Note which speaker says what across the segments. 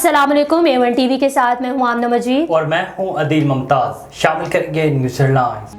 Speaker 1: अस्सलाम वालेकुम। A1 TV के साथ मैं हूं आमना मजीद
Speaker 2: और मैं हूं अदील मुमताज। शामिल करेंगे न्यूज़ हेडलाइंस।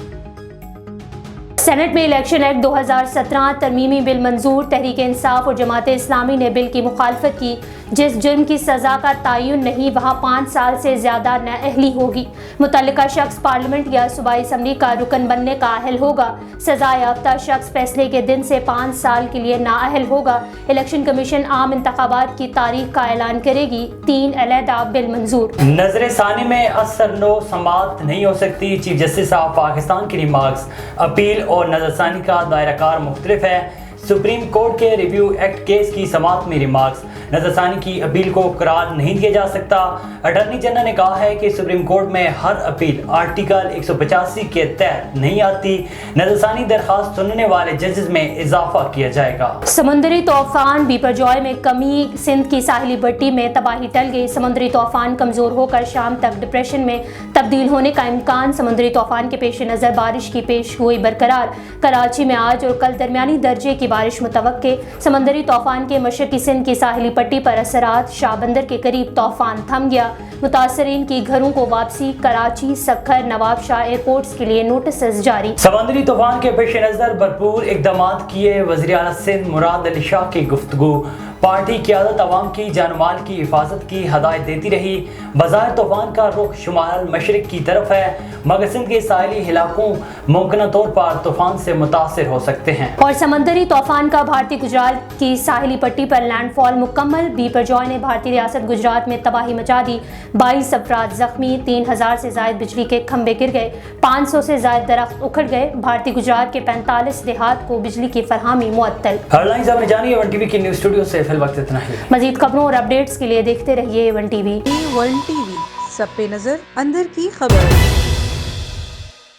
Speaker 1: सेनेट में इलेक्शन एक्ट 2017 तरमीमी बिल मंजूर। तहरीक इंसाफ और जमात इस्लामी ने बिल की मुखालफत की। जिस जुर्म की सज़ा का तयन नहीं वहाँ 5 साल से ज़्यादा नाअहली होगी। मुतल्लिका शख्स पार्लियामेंट या सूबाई असम्बली का रुकन बनने का अहल होगा। सज़ा याफ्ता शख्स फैसले के दिन से 5 साल के लिए नाअहल होगा। इलेक्शन कमीशन आम इंतखाबात की तारीख का ऐलान करेगी। 3 अलहदा बिल मंजूर।
Speaker 2: नजर सानी में असर नो समात नहीं हो सकती। चीफ जस्टिस ऑफ पाकिस्तान की रिमार्क्स। अपील और नजरसानी का दायराकार मुख्तलिफ है। सुप्रीम कोर्ट के रिव्यू एक्ट केस की समात में रिमार्क्स। नजरसानी की अपील को करार नहीं दिया जा सकता। अटॉर्नी जनरल ने कहा है कि सुप्रीम कोर्ट में हर अपील आर्टिकल 185 के तहत नहीं आती। नजरसानी दरखास्त सुनने वाले जजेस में इजाफा किया जाएगा।
Speaker 1: समुद्री तूफान बिपरजॉय में कमी। सिंध की साहिली पट्टी में तबाही टल गई। समुद्री तूफान कमजोर होकर शाम तक डिप्रेशन में तब्दील होने का इम्कान। समुद्री तूफान के पेश नज़र बारिश की पेश गोई बरकरार। कराची में आज और कल दरमियानी दर्जे की बारिश मुतवक्के। समंदरी तूफान के मशरकी सिंध की साहिली पट्टी पर असरात। शाहबंदर के करीब तूफान थम गया। मुतासरीन की घरों को वापसी। कराची, सक्खर, नवाब शाह एयरपोर्ट्स के लिए नोटिस जारी।
Speaker 2: समंदरी तूफान के पेश नज़र भरपूर इकदाम किए वज़ीर आला सिंध मुराद अली शाह की गुफ्तगू। पार्टी क़यादत अवाम की जान माल की हिफाजत की हदायत देती रही। बज़ाहिर तूफान का रुख शुमाल मशरिक की तरफ है, मगर सिंध के साहिली इलाकों मुमकिन तौर पर तूफान से मुतासर हो सकते हैं।
Speaker 1: और समंदरी तूफान का भारतीय गुजरात की साहिली पट्टी पर लैंडफॉल मुकम्मल। बिपरजॉय ने भारतीय रियासत गुजरात में तबाही मचा दी। 22 अफराद जख्मी। 3000 से ज्यादा बिजली के खंभे गिर गए। 500 से ज्यादा दरख्त उखड़ गए। भारतीय गुजरात के 45 देहात को बिजली की फरहमी मुअत्तल।
Speaker 2: हेडलाइंस आपने जानी। A1 टीवी के न्यूज़ स्टूडियो से फिल वक्त इतना ही।
Speaker 1: मजीद खबरों और अपडेट्स के लिए देखते रहिए A1 टीवी।
Speaker 3: A1 टीवी, सब पे नजर, अंदर की खबर।